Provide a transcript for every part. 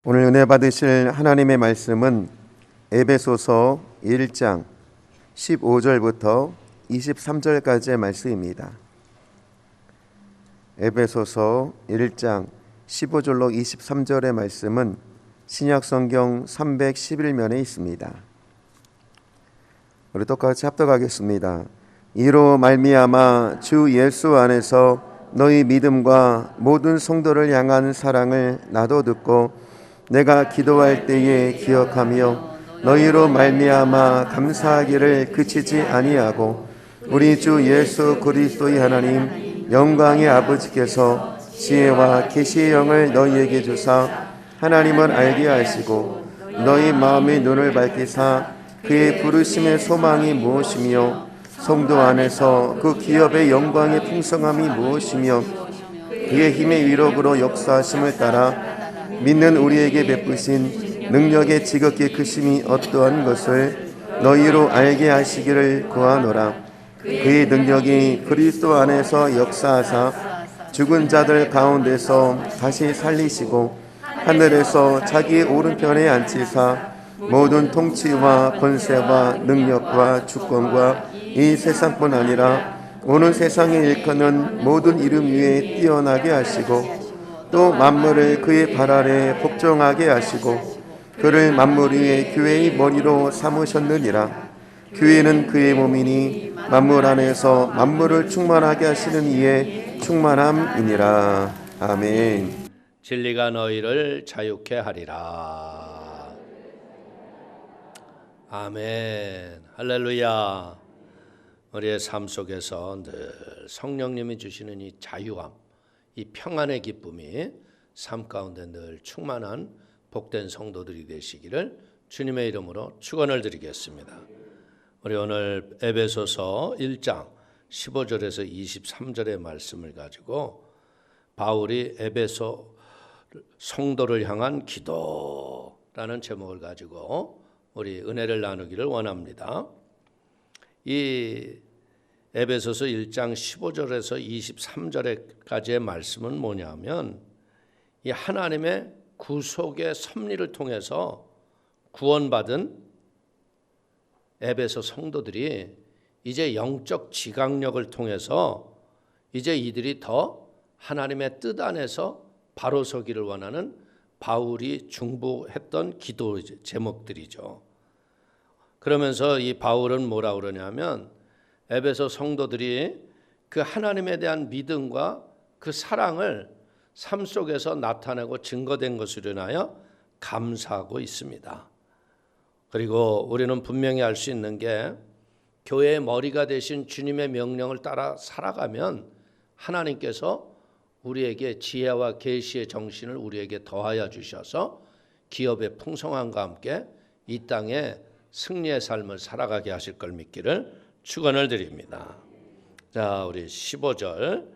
오늘 은혜 받으실 하나님의 말씀은 에베소서 1장 15절부터 23절까지의 말씀입니다. 에베소서 1장 15절로 23절의 말씀은 신약성경 311면에 있습니다. 우리 똑같이 합독하겠습니다. 이로 말미암아 주 예수 안에서 너희 믿음과 모든 성도를 향한 사랑을 나도 듣고 내가 기도할 때에 기억하며 너희로 말미암아 감사하기를 그치지 아니하고 우리 주 예수 그리스도의 하나님 영광의 아버지께서 지혜와 계시의 영을 너희에게 주사 하나님을 알게 하시고 너희 마음의 눈을 밝히사 그의 부르심의 소망이 무엇이며 성도 안에서 그 기업의 영광의 풍성함이 무엇이며 그의 힘의 위력으로 역사하심을 따라 믿는 우리에게 베푸신 능력의 지극히 크심이 어떠한 것을 너희로 알게 하시기를 구하노라. 그의 능력이 그리스도 안에서 역사하사 죽은 자들 가운데서 다시 살리시고 하늘에서 자기 오른편에 앉히사 모든 통치와 권세와 능력과 주권과 이 세상뿐 아니라 오는 세상에 일컫는 모든 이름 위에 뛰어나게 하시고 또 만물을 그의 발 아래 복종하게 하시고 그를 만물 위에 교회의 머리로 삼으셨느니라. 교회는 그의 몸이니 만물 안에서 만물을 충만하게 하시는 이의 충만함이니라. 아멘. 진리가 너희를 자유케 하리라. 아멘. 할렐루야. 우리의 삶 속에서 늘 성령님이 주시는 이 자유함, 이 평안의 기쁨이 삶 가운데 늘 충만한 복된 성도들이 되시기를 주님의 이름으로 축원을 드리겠습니다. 우리 오늘 에베소서 1장 15절에서 23절의 말씀을 가지고 바울이 에베소 성도를 향한 기도라는 제목을 가지고 우리 은혜를 나누기를 원합니다. 이 에베소서 1장 15절에서 23절까지의 말씀은 뭐냐면 이 하나님의 구속의 섭리를 통해서 구원받은 에베소 성도들이 이제 영적 지각력을 통해서 이제 이들이 더 하나님의 뜻 안에서 바로 서기를 원하는 바울이 중보했던 기도 제목들이죠. 그러면서 이 바울은 뭐라 그러냐면 에베소 성도들이 그 하나님에 대한 믿음과 그 사랑을 삶 속에서 나타내고 증거된 것으로 인하여 감사하고 있습니다. 그리고 우리는 분명히 알 수 있는 게 교회의 머리가 되신 주님의 명령을 따라 살아가면 하나님께서 우리에게 지혜와 계시의 정신을 우리에게 더하여 주셔서 기업의 풍성함과 함께 이 땅에 승리의 삶을 살아가게 하실 걸 믿기를 축원을 드립니다. 자, 우리 15절.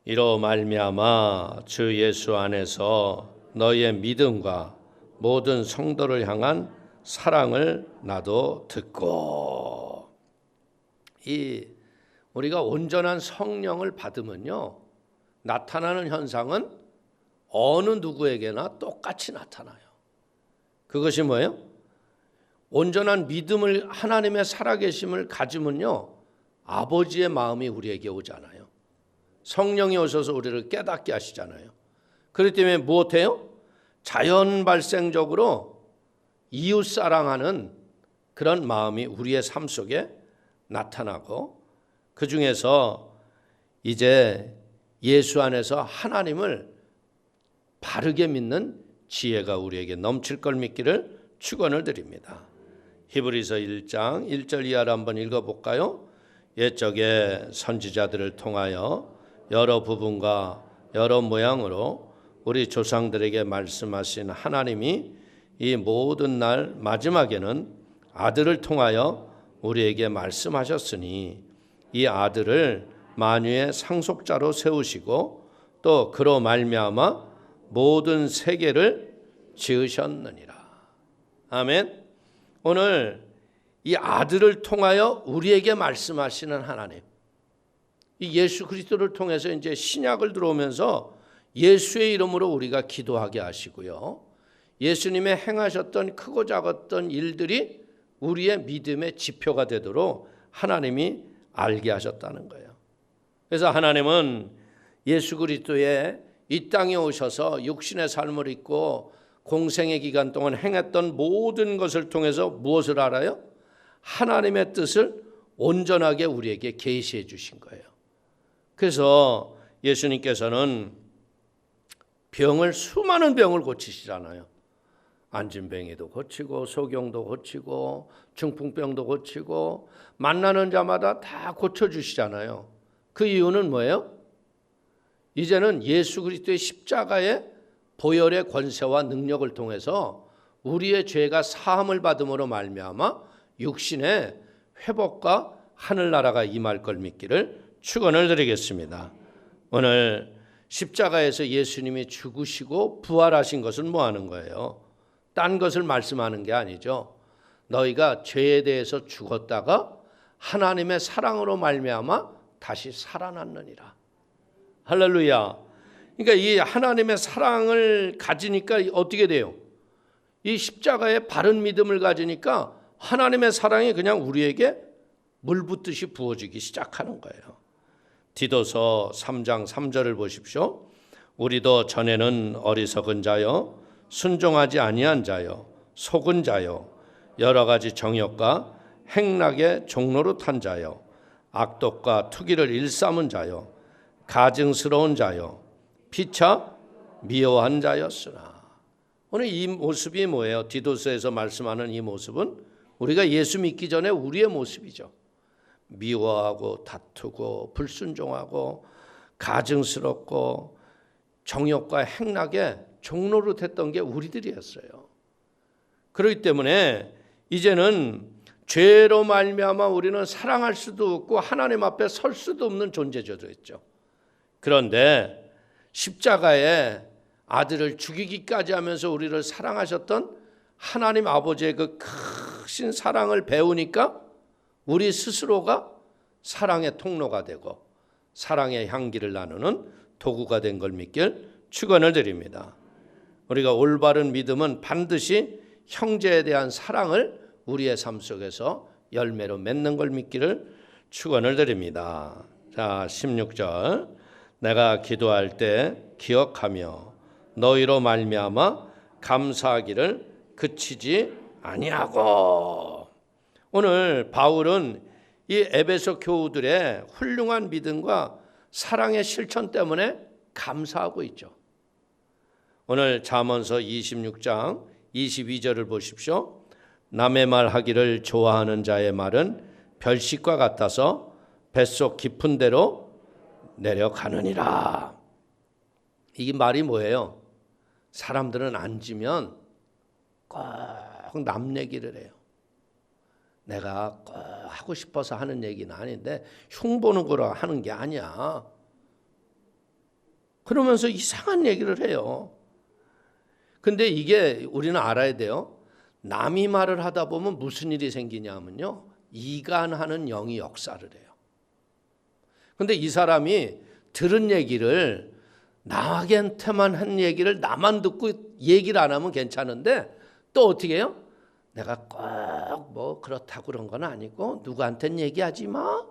이로 말미암아 주 예수 안에서 너희의 믿음과 모든 성도를 향한 사랑을 나도 듣고. 이 우리가 온전한 성령을 받으면요, 나타나는 현상은 어느 누구에게나 똑같이 나타나요. 그것이 뭐예요? 온전한 믿음을, 하나님의 살아계심을 가지면요, 아버지의 마음이 우리에게 오잖아요. 성령이 오셔서 우리를 깨닫게 하시잖아요. 그렇기 때문에 무엇해요? 자연 발생적으로 이웃 사랑하는 그런 마음이 우리의 삶 속에 나타나고, 그 중에서 이제 예수 안에서 하나님을 바르게 믿는 지혜가 우리에게 넘칠 걸 믿기를 축원을 드립니다. 히브리서 1장 1절 이하를 한번 읽어볼까요? 옛적에 선지자들을 통하여 여러 부분과 여러 모양으로 우리 조상들에게 말씀하신 하나님이 이 모든 날 마지막에는 아들을 통하여 우리에게 말씀하셨으니 이 아들을 만유의 상속자로 세우시고 또 그로 말미암아 모든 세계를 지으셨느니라. 아멘. 오늘 이 아들을 통하여 우리에게 말씀하시는 하나님, 이 예수 그리스도를 통해서 이제 신약을 들어오면서 예수의 이름으로 우리가 기도하게 하시고요, 예수님의 행하셨던 크고 작았던 일들이 우리의 믿음의 지표가 되도록 하나님이 알게 하셨다는 거예요. 그래서 하나님은 예수 그리스도의 이 땅에 오셔서 육신의 삶을 입고 공생의 기간 동안 행했던 모든 것을 통해서 무엇을 알아요? 하나님의 뜻을 온전하게 우리에게 계시해 주신 거예요. 그래서 예수님께서는 수많은 병을 고치시잖아요. 안진뱅이도 고치고 소경도 고치고 중풍병도 고치고 만나는 자마다 다 고쳐주시잖아요. 그 이유는 뭐예요? 이제는 예수 그리스도의 십자가의 보혈의 권세와 능력을 통해서 우리의 죄가 사함을 받음으로 말미암아 육신의 회복과 하늘나라가 임할 걸 믿기를 축원을 드리겠습니다. 오늘 십자가에서 예수님이 죽으시고 부활하신 것은 뭐 하는 거예요? 딴 것을 말씀하는 게 아니죠. 너희가 죄에 대해서 죽었다가 하나님의 사랑으로 말미암아 다시 살아났느니라. 할렐루야. 그러니까 이 하나님의 사랑을 가지니까 어떻게 돼요? 이 십자가의 바른 믿음을 가지니까 하나님의 사랑이 그냥 우리에게 물 붓듯이 부어지기 시작하는 거예요. 디도서 3장 3절을 보십시오. 우리도 전에는 어리석은 자여 순종하지 아니한 자여 속은 자여 여러 가지 정욕과 행락의 종로로 탄 자여 악독과 투기를 일삼은 자여 가증스러운 자여 피차 미워한 자였으나. 오늘 이 모습이 뭐예요? 디도서에서 말씀하는 이 모습은 우리가 예수 믿기 전에 우리의 모습이죠. 미워하고 다투고 불순종하고 가증스럽고 정욕과 행락에 종로로 됐던 게 우리들이었어요. 그렇기 때문에 이제는 죄로 말미암아 우리는 사랑할 수도 없고 하나님 앞에 설 수도 없는 존재가 됐죠. 그런데 십자가에 아들을 죽이기까지 하면서 우리를 사랑하셨던 하나님 아버지의 그 크신 사랑을 배우니까 우리 스스로가 사랑의 통로가 되고 사랑의 향기를 나누는 도구가 된 걸 믿길 축원을 드립니다. 우리가 올바른 믿음은 반드시 형제에 대한 사랑을 우리의 삶 속에서 열매로 맺는 걸 믿기를 축원을 드립니다. 자, 16절. 내가 기도할 때 기억하며 너희로 말미암아 감사하기를 그치지 아니하고. 오늘 바울은 이 에베소 교우들의 훌륭한 믿음과 사랑의 실천 때문에 감사하고 있죠. 오늘 잠언서 26장 22절을 보십시오. 남의 말 하기를 좋아하는 자의 말은 별식과 같아서 뱃속 깊은 데로 내려가느니라. 이 말이 뭐예요? 사람들은 앉으면 꼭 남 얘기를 해요. 내가 꼭 하고 싶어서 하는 얘기는 아닌데 흉보는 거라 하는 게 아니야. 그러면서 이상한 얘기를 해요. 근데 이게 우리는 알아야 돼요. 남이 말을 하다 보면 무슨 일이 생기냐면요, 이간하는 영이 역사를 해요. 근데 이 사람이 들은 얘기를 나한테만 한 얘기를 나만 듣고 얘기를 안 하면 괜찮은데 또 어떻게 해요? 내가 꼭 뭐 그렇다고 그런 건 아니고 누구한테는 얘기하지 마.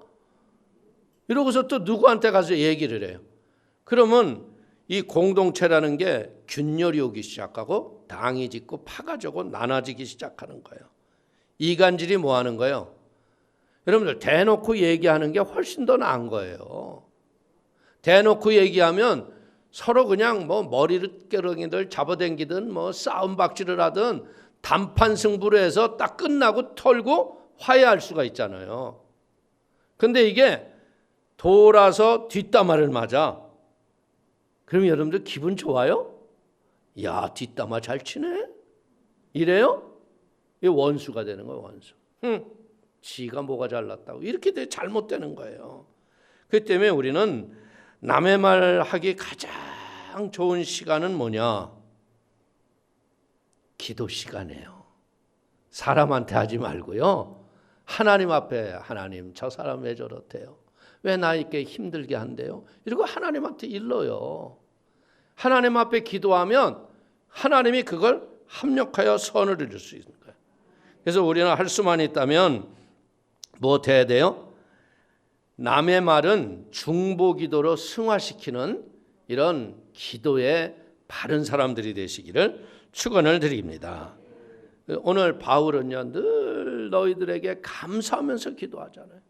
이러고서 또 누구한테 가서 얘기를 해요. 그러면 이 공동체라는 게 균열이 오기 시작하고 당이 짓고 파가 져고 나눠지기 시작하는 거예요. 이간질이 뭐 하는 거예요? 여러분들 대놓고 얘기하는 게 훨씬 더 나은 거예요. 대놓고 얘기하면 서로 그냥 뭐 머리를 잡아당기든 뭐 싸움박질을 하든 단판 승부로 해서 딱 끝나고 털고 화해할 수가 있잖아요. 근데 이게 돌아서 뒷담화를 맞아. 그럼 여러분들 기분 좋아요? 야, 뒷담화 잘 치네? 이래요? 이 원수가 되는 거예요, 원수. 지가 뭐가 잘났다고. 이렇게 잘못되는 거예요. 그렇기 때문에 우리는 남의 말 하기 가장 좋은 시간은 뭐냐? 기도 시간이에요. 사람한테 하지 말고요. 하나님 앞에, 하나님 저 사람 왜 저렇대요? 왜 나 이렇게 힘들게 한대요? 이러고 하나님한테 일러요. 하나님 앞에 기도하면 하나님이 그걸 합력하여 선을 이룰 수 있는 거예요. 그래서 우리는 할 수만 있다면 뭐 돼야 돼요? 남의 말은 중보기도로 승화시키는 이런 기도의 바른 사람들이 되시기를 축원을 드립니다. 오늘 바울은요, 늘 너희들에게 감사하면서 기도하잖아요.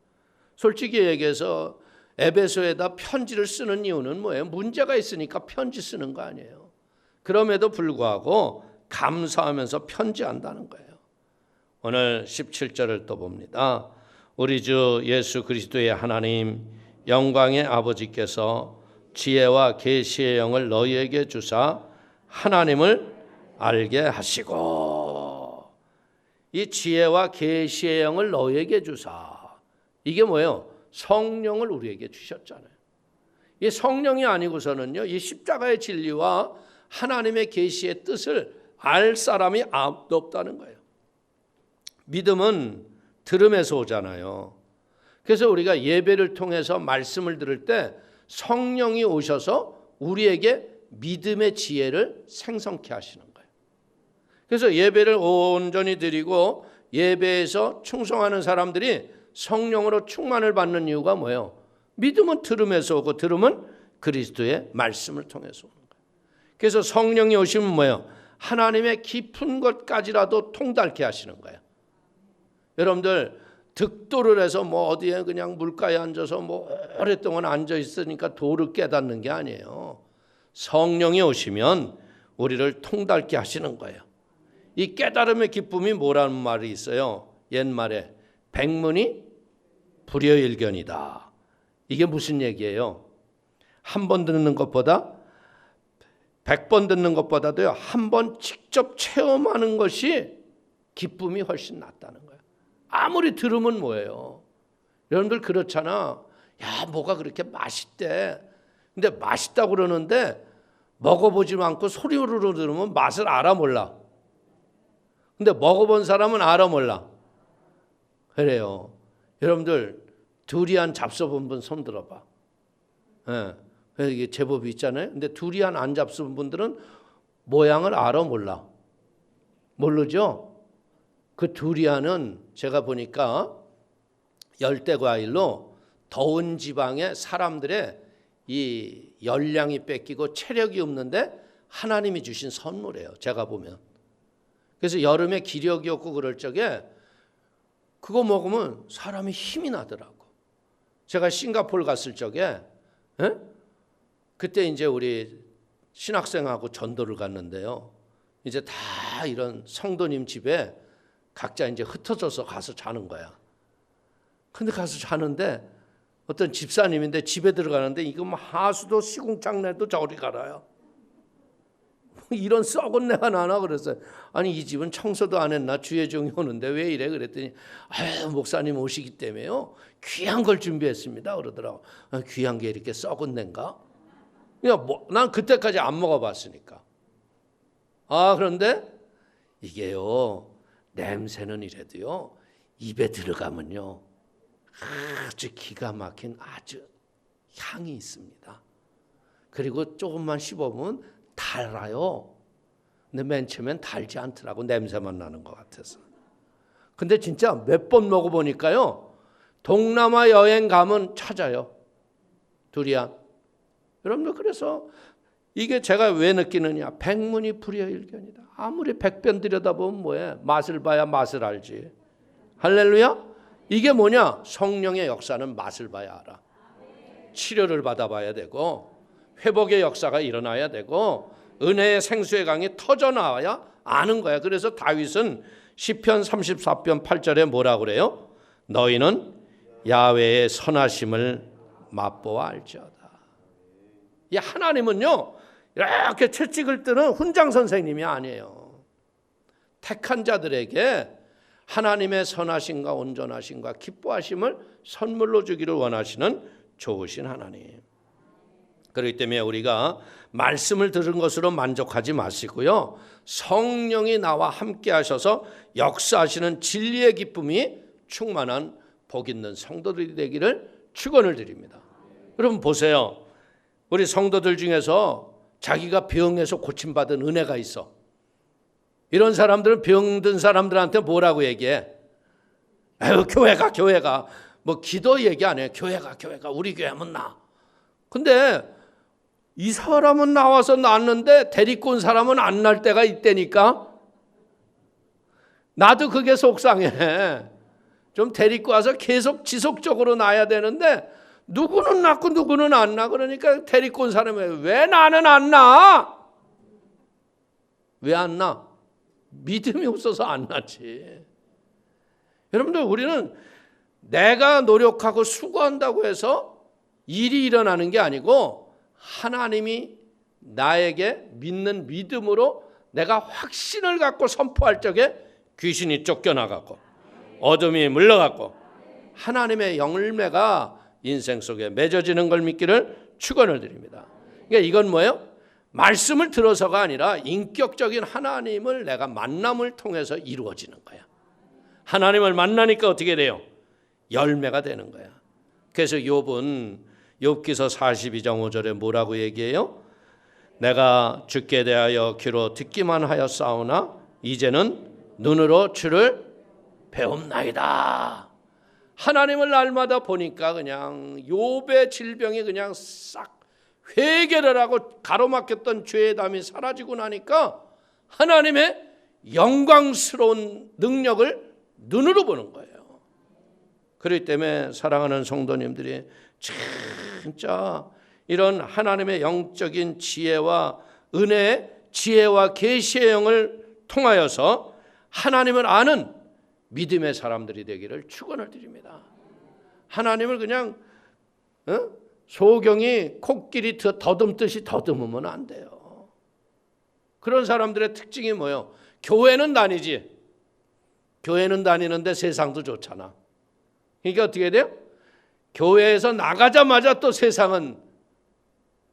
솔직히 얘기해서 에베소에다 편지를 쓰는 이유는 뭐예요? 문제가 있으니까 편지 쓰는 거 아니에요. 그럼에도 불구하고 감사하면서 편지한다는 거예요. 오늘 17절을 또 봅니다. 우리 주 예수 그리스도의 하나님 영광의 아버지께서 지혜와 계시의 영을 너희에게 주사 하나님을 알게 하시고, 이 지혜와 계시의 영을 너희에게 주사, 이게 뭐예요? 성령을 우리에게 주셨잖아요. 이 성령이 아니고서는요, 이 십자가의 진리와 하나님의 계시의 뜻을 알 사람이 아무도 없다는 거예요. 믿음은 들음에서 오잖아요. 그래서 우리가 예배를 통해서 말씀을 들을 때 성령이 오셔서 우리에게 믿음의 지혜를 생성케 하시는 거예요. 그래서 예배를 온전히 드리고 예배에서 충성하는 사람들이 성령으로 충만을 받는 이유가 뭐예요? 믿음은 들음에서 오고 들음은 그리스도의 말씀을 통해서 오는 거예요. 그래서 성령이 오시면 뭐예요? 하나님의 깊은 것까지라도 통달케 하시는 거예요. 여러분들 득도를 해서 뭐 어디에 그냥 물가에 앉아서 뭐 오랫동안 앉아 있으니까 도를 깨닫는 게 아니에요. 성령이 오시면 우리를 통달케 하시는 거예요. 이 깨달음의 기쁨이 뭐라는 말이 있어요. 옛말에 백문이 불여일견이다. 이게 무슨 얘기예요? 한 번 듣는 것보다 100번 듣는 것보다도요, 한 번 직접 체험하는 것이 기쁨이 훨씬 낫다는 거예요. 아무리 들으면 뭐예요? 여러분들 그렇잖아. 야, 뭐가 그렇게 맛있대. 근데 맛있다고 그러는데 먹어보지 않고 소리로 들으면 맛을 알아 몰라. 근데 먹어본 사람은 알아 몰라. 그래요. 여러분들 두리안 잡숴본 분 손 들어봐. 예. 이게 제법이 있잖아요. 근데 두리안 안 잡숴본 분들은 모양을 알아 몰라. 모르죠? 그 두리안은 제가 보니까 열대과일로 더운 지방에 사람들의 이 열량이 뺏기고 체력이 없는데 하나님이 주신 선물이에요. 제가 보면. 그래서 여름에 기력이 없고 그럴 적에 그거 먹으면 사람이 힘이 나더라고. 제가 싱가포르 갔을 적에 그때 이제 우리 신학생하고 전도를 갔는데요. 이제 다 이런 성도님 집에 각자 이제 흩어져서 가서 자는 거야. 근데 가서 자는데 어떤 집사님인데 집에 들어가는데 이거 뭐 하수도 시궁창내도 저리 가라요. 이런 썩은 내가 나나 그랬어요. 아니 이 집은 청소도 안 했나? 주의 종이 오는데 왜 이래? 그랬더니 아유 목사님 오시기 때문에요. 귀한 걸 준비했습니다. 그러더라고. 귀한 게 이렇게 썩은 데인가? 난 그때까지 안 먹어봤으니까. 그런데 이게요. 냄새는 이래도요. 입에 들어가면요. 아주 기가 막힌 아주 향이 있습니다. 그리고 조금만 씹어보면 달아요. 근데 맨 처음엔 달지 않더라고. 냄새만 나는 것 같아서. 근데 진짜 몇 번 먹어보니까요. 동남아 여행 가면 찾아요. 두리안. 여러분들 그래서 이게 제가 왜 느끼느냐. 백문이 불여일견이다. 아무리 100번 들여다보면 뭐해. 맛을 봐야 맛을 알지. 할렐루야. 이게 뭐냐. 성령의 역사는 맛을 봐야 알아. 치료를 받아봐야 되고 회복의 역사가 일어나야 되고 은혜의 생수의 강이 터져나와야 아는 거야. 그래서 다윗은 시편 34편 8절에 뭐라고 그래요? 너희는 야훼의 선하심을 맛보아 알지어다. 이 하나님은요. 이렇게 채찍을 뜨는 훈장 선생님이 아니에요. 택한 자들에게 하나님의 선하심과 온전하심과 기뻐하심을 선물로 주기를 원하시는 좋으신 하나님. 그렇기 때문에 우리가 말씀을 들은 것으로 만족하지 마시고요. 성령이 나와 함께 하셔서 역사하시는 진리의 기쁨이 충만한 복 있는 성도들이 되기를 축원을 드립니다. 여러분 보세요. 우리 성도들 중에서 자기가 병에서 고침받은 은혜가 있어. 이런 사람들은 병든 사람들한테 뭐라고 얘기해? 아유, 교회가. 뭐 기도 얘기 안 해. 교회가. 우리 교회 하면 나. 근데 이 사람은 나와서 낫는데 데리고 온 사람은 안 날 때가 있다니까. 나도 그게 속상해. 좀 데리고 와서 계속 지속적으로 나야 되는데 누구는 낫고 누구는 안 나. 그러니까 데리고 온 사람이 왜 나는 안 나? 왜 안 나? 믿음이 없어서 안 나지. 여러분들, 우리는 내가 노력하고 수고한다고 해서 일이 일어나는 게 아니고 하나님이 나에게 믿는 믿음으로 내가 확신을 갖고 선포할 적에 귀신이 쫓겨나가고 어둠이 물러가고 하나님의 열매가 인생 속에 맺어지는 걸 믿기를 축원을 드립니다. 그러니까 이건 뭐예요? 말씀을 들어서가 아니라 인격적인 하나님을 내가 만남을 통해서 이루어지는 거야. 하나님을 만나니까 어떻게 돼요? 열매가 되는 거야. 그래서 욥은 욥기서 42장 5절에 뭐라고 얘기해요? 내가 주께 대하여 귀로 듣기만 하였사오나 이제는 눈으로 주를 배움나이다. 하나님을 날마다 보니까 그냥 욥의 질병이 그냥 싹 회개를 하고 가로막혔던 죄의 담이 사라지고 나니까 하나님의 영광스러운 능력을 눈으로 보는 거예요. 그렇기 때문에 사랑하는 성도님들이 진짜 이런 하나님의 영적인 지혜와 은혜의 지혜와 계시의 영을 통하여서 하나님을 아는 믿음의 사람들이 되기를 축원을 드립니다. 하나님을 그냥 소경이 코끼리 더듬듯이 더듬으면 안 돼요. 그런 사람들의 특징이 뭐예요? 교회는 다니지. 교회는 다니는데 세상도 좋잖아. 그러니까 어떻게 돼요? 교회에서 나가자마자 또 세상은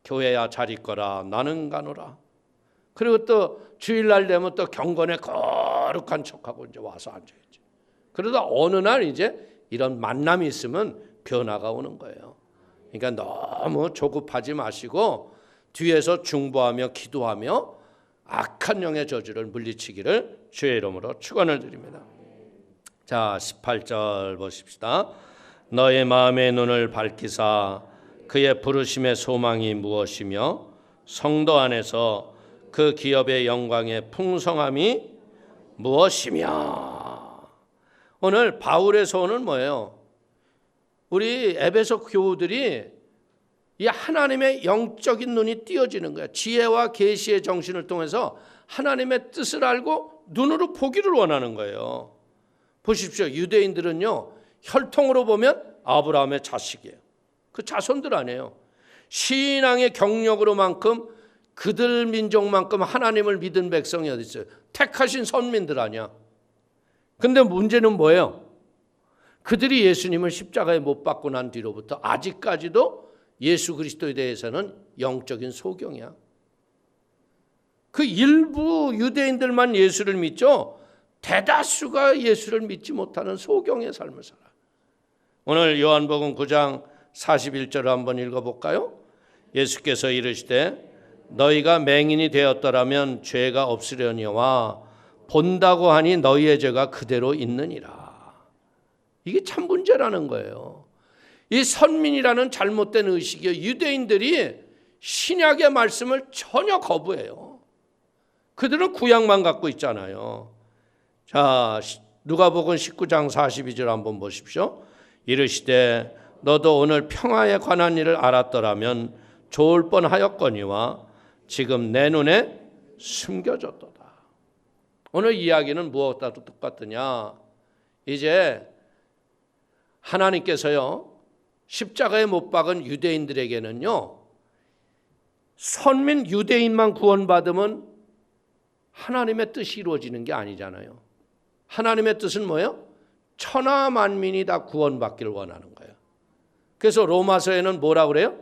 교회야 잘 있거라 나는 가노라. 그리고 또 주일날 되면 또 경건에 거룩한 척하고 이제 와서 앉아있지. 그러다 어느 날 이제 이런 만남이 있으면 변화가 오는 거예요. 그러니까 너무 조급하지 마시고 뒤에서 중보하며 기도하며 악한 영의 저주를 물리치기를 주의 이름으로 축원을 드립니다. 자, 18절 보십시다. 너의 마음의 눈을 밝히사 그의 부르심의 소망이 무엇이며 성도 안에서 그 기업의 영광의 풍성함이 무엇이며. 오늘 바울의 소원은 뭐예요? 우리 에베소 교우들이 이 하나님의 영적인 눈이 띄어지는 거야. 지혜와 계시의 정신을 통해서 하나님의 뜻을 알고 눈으로 보기를 원하는 거예요. 보십시오. 유대인들은요, 혈통으로 보면 아브라함의 자식이에요. 그 자손들 아니에요. 신앙의 경력으로만큼 그들 민족만큼 하나님을 믿은 백성이 어디 있어요? 택하신 선민들 아니야. 근데 문제는 뭐예요? 그들이 예수님을 십자가에 못 박고 난 뒤로부터 아직까지도 예수 그리스도에 대해서는 영적인 소경이야. 그 일부 유대인들만 예수를 믿죠. 대다수가 예수를 믿지 못하는 소경의 삶을 살아. 오늘 요한복음 9장 41절을 한번 읽어볼까요? 예수께서 이르시되 너희가 맹인이 되었더라면 죄가 없으려니와 본다고 하니 너희의 죄가 그대로 있느니라. 이게 참 문제라는 거예요. 이 선민이라는 잘못된 의식이 유대인들이 신약의 말씀을 전혀 거부해요. 그들은 구약만 갖고 있잖아요. 자, 누가복음 19장 42절 한번 보십시오. 이르시되 너도 오늘 평화에 관한 일을 알았더라면 좋을 뻔하였거니와 지금 내 눈에 숨겨졌도다. 오늘 이야기는 무엇과 똑같으냐? 이제 하나님께서요, 십자가에 못 박은 유대인들에게는요, 선민 유대인만 구원받으면 하나님의 뜻이 이루어지는 게 아니잖아요. 하나님의 뜻은 뭐예요? 천하 만민이 다 구원받기를 원하는 거예요. 그래서 로마서에는 뭐라고 그래요?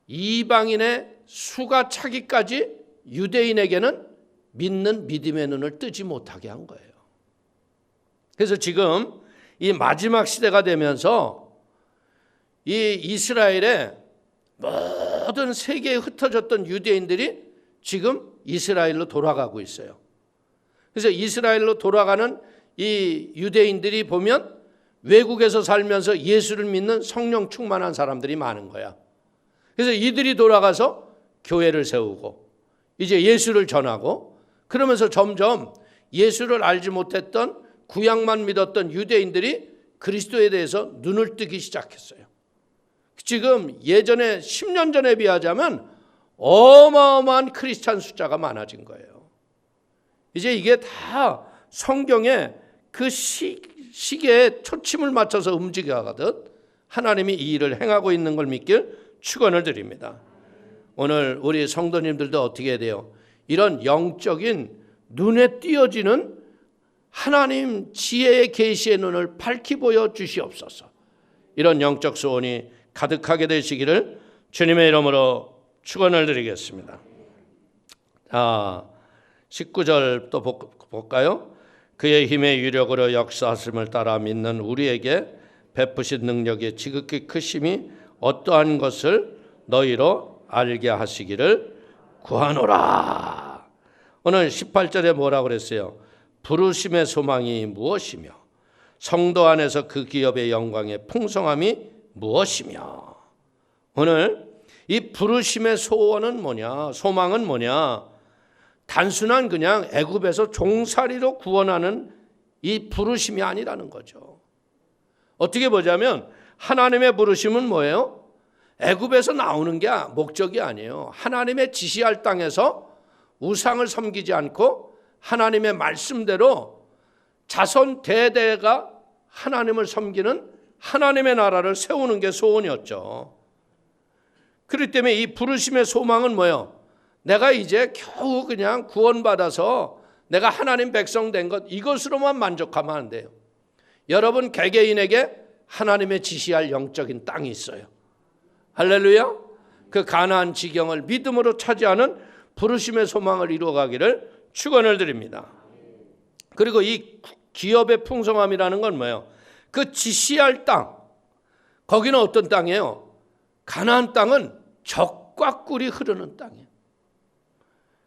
이방인의 수가 차기까지 유대인에게는 믿는 믿음의 눈을 뜨지 못하게 한 거예요. 그래서 지금 이 마지막 시대가 되면서 이 이스라엘의 모든 세계에 흩어졌던 유대인들이 지금 이스라엘로 돌아가고 있어요. 그래서 이스라엘로 돌아가는 이 유대인들이 보면 외국에서 살면서 예수를 믿는 성령 충만한 사람들이 많은 거야. 그래서 이들이 돌아가서 교회를 세우고 이제 예수를 전하고 그러면서 점점 예수를 알지 못했던 구약만 믿었던 유대인들이 그리스도에 대해서 눈을 뜨기 시작했어요. 지금 예전에 10년 전에 비하자면 어마어마한 크리스찬 숫자가 많아진 거예요. 이제 이게 다 성경에 그 시계에 초침을 맞춰서 움직여가듯 하나님이 이 일을 행하고 있는 걸 믿길 축원을 드립니다. 오늘 우리 성도님들도 어떻게 해야 돼요? 이런 영적인 눈에 띄어지는 하나님 지혜의 계시의 눈을 밝히 보여 주시옵소서. 이런 영적 소원이 가득하게 되시기를 주님의 이름으로 축원을 드리겠습니다. 19절 또 볼까요? 그의 힘의 유력으로 역사하심을 따라 믿는 우리에게 베푸신 능력의 지극히 크심이 어떠한 것을 너희로 알게 하시기를 구하노라. 오늘 18절에 뭐라고 그랬어요? 부르심의 소망이 무엇이며 성도 안에서 그 기업의 영광의 풍성함이 무엇이며. 오늘 이 부르심의 소원은 뭐냐, 소망은 뭐냐, 단순한 그냥 애굽에서 종살이로 구원하는 이 부르심이 아니라는 거죠. 어떻게 보자면 하나님의 부르심은 뭐예요? 애굽에서 나오는 게 목적이 아니에요. 하나님의 지시할 땅에서 우상을 섬기지 않고 하나님의 말씀대로 자손 대대가 하나님을 섬기는 하나님의 나라를 세우는 게 소원이었죠. 그렇기 때문에 이 부르심의 소망은 뭐예요? 내가 이제 겨우 그냥 구원받아서 내가 하나님 백성 된 것, 이것으로만 만족하면 안 돼요. 여러분 개개인에게 하나님의 지시할 영적인 땅이 있어요. 할렐루야. 그 가나안 지경을 믿음으로 차지하는 부르심의 소망을 이루어가기를 축원을 드립니다. 그리고 이 기업의 풍성함이라는 건 뭐예요? 그 지시할 땅, 거기는 어떤 땅이에요? 가나안 땅은 젖과 꿀이 흐르는 땅이에요.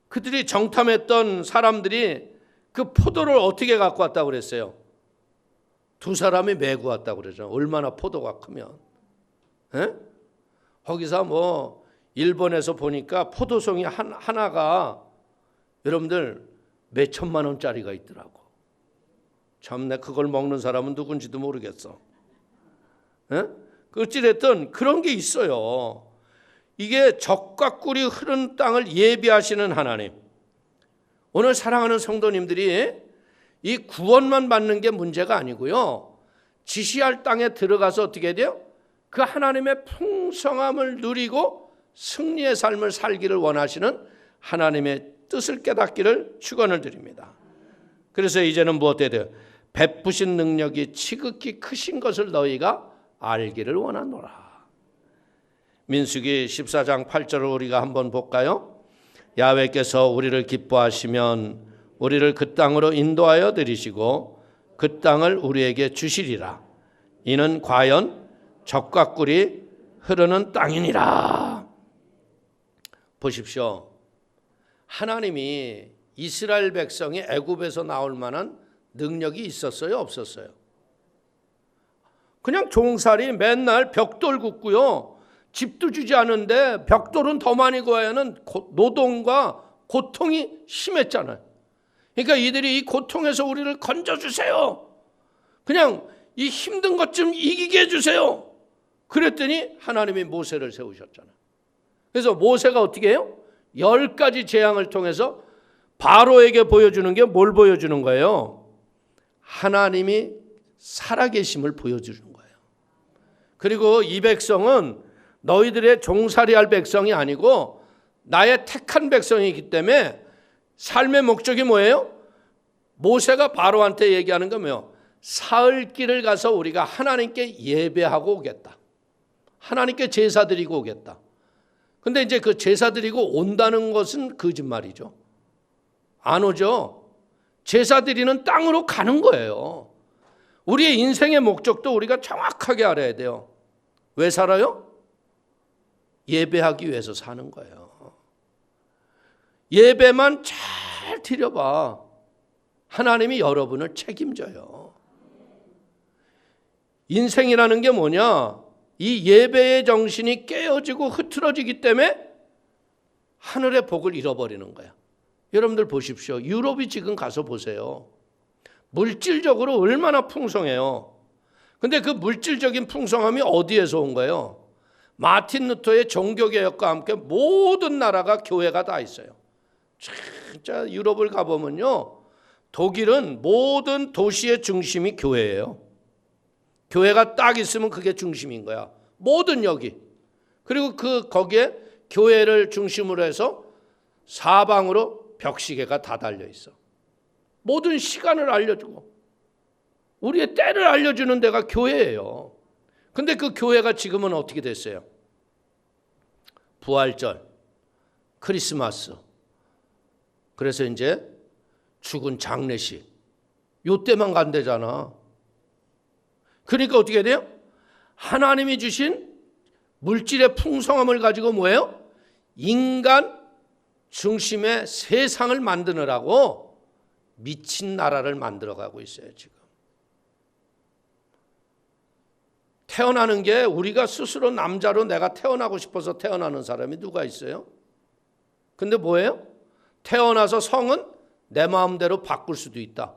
그들이 정탐했던 사람들이 그 포도를 어떻게 갖고 왔다고 그랬어요? 두 사람이 메고 왔다고 그러죠. 얼마나 포도가 크면. 에? 거기서 뭐 일본에서 보니까 포도송이 하나가 여러분들 몇 천만 원짜리가 있더라고. 참내 그걸 먹는 사람은 누군지도 모르겠어. 에? 어찌됐든 그런 게 있어요. 이게 젖과 꿀이 흐르는 땅을 예비하시는 하나님. 오늘 사랑하는 성도님들이 이 구원만 받는 게 문제가 아니고요. 지시할 땅에 들어가서 어떻게 해야 돼요? 그 하나님의 풍성함을 누리고 승리의 삶을 살기를 원하시는 하나님의 뜻을 깨닫기를 축원을 드립니다. 그래서 이제는 무엇 해야 돼요? 베푸신 능력이 지극히 크신 것을 너희가 알기를 원하노라. 민수기 14장 8절을 우리가 한번 볼까요? 야훼께서 우리를 기뻐하시면 우리를 그 땅으로 인도하여 들이시고 그 땅을 우리에게 주시리라. 이는 과연 젖과 꿀이 흐르는 땅이니라. 보십시오. 하나님이 이스라엘 백성이 애굽에서 나올 만한 능력이 있었어요? 없었어요? 그냥 종살이 맨날 벽돌 굽고요. 집도 주지 않은데 벽돌은 더 많이 구해야 하는 노동과 고통이 심했잖아요. 그러니까 이들이 이 고통에서 우리를 건져주세요. 그냥 이 힘든 것 좀 이기게 해주세요. 그랬더니 하나님이 모세를 세우셨잖아요. 그래서 모세가 어떻게 해요? 10가지 재앙을 통해서 바로에게 보여주는 게 뭘 보여주는 거예요? 하나님이 살아계심을 보여주는 거예요. 그리고 이 백성은 너희들의 종살이할 백성이 아니고 나의 택한 백성이기 때문에 삶의 목적이 뭐예요? 모세가 바로한테 얘기하는 건 뭐예요? 사흘 길을 가서 우리가 하나님께 예배하고 오겠다. 하나님께 제사 드리고 오겠다. 근데 이제 그 제사 드리고 온다는 것은 거짓말이죠. 안 오죠. 제사 드리는 땅으로 가는 거예요. 우리의 인생의 목적도 우리가 정확하게 알아야 돼요. 왜 살아요? 예배하기 위해서 사는 거예요. 예배만 잘 드려봐. 하나님이 여러분을 책임져요. 인생이라는 게 뭐냐? 이 예배의 정신이 깨어지고 흐트러지기 때문에 하늘의 복을 잃어버리는 거야. 여러분들 보십시오. 유럽이 지금 가서 보세요. 물질적으로 얼마나 풍성해요. 근데 그 물질적인 풍성함이 어디에서 온 거예요? 마틴 루터의 종교개혁과 함께 모든 나라가 교회가 다 있어요. 진짜 유럽을 가보면요, 독일은 모든 도시의 중심이 교회예요. 교회가 딱 있으면 그게 중심인 거야. 모든 여기. 그리고 거기에 교회를 중심으로 해서 사방으로 벽시계가 다 달려 있어. 모든 시간을 알려주고 우리의 때를 알려주는 데가 교회예요. 근데 그 교회가 지금은 어떻게 됐어요? 부활절, 크리스마스, 그래서 이제 죽은 장례식, 요때만 간대잖아. 그러니까 어떻게 돼요? 하나님이 주신 물질의 풍성함을 가지고 뭐예요? 인간 중심의 세상을 만드느라고 미친 나라를 만들어가고 있어요. 지금 태어나는 게, 우리가 스스로 남자로 내가 태어나고 싶어서 태어나는 사람이 누가 있어요? 근데 뭐예요? 태어나서 성은 내 마음대로 바꿀 수도 있다.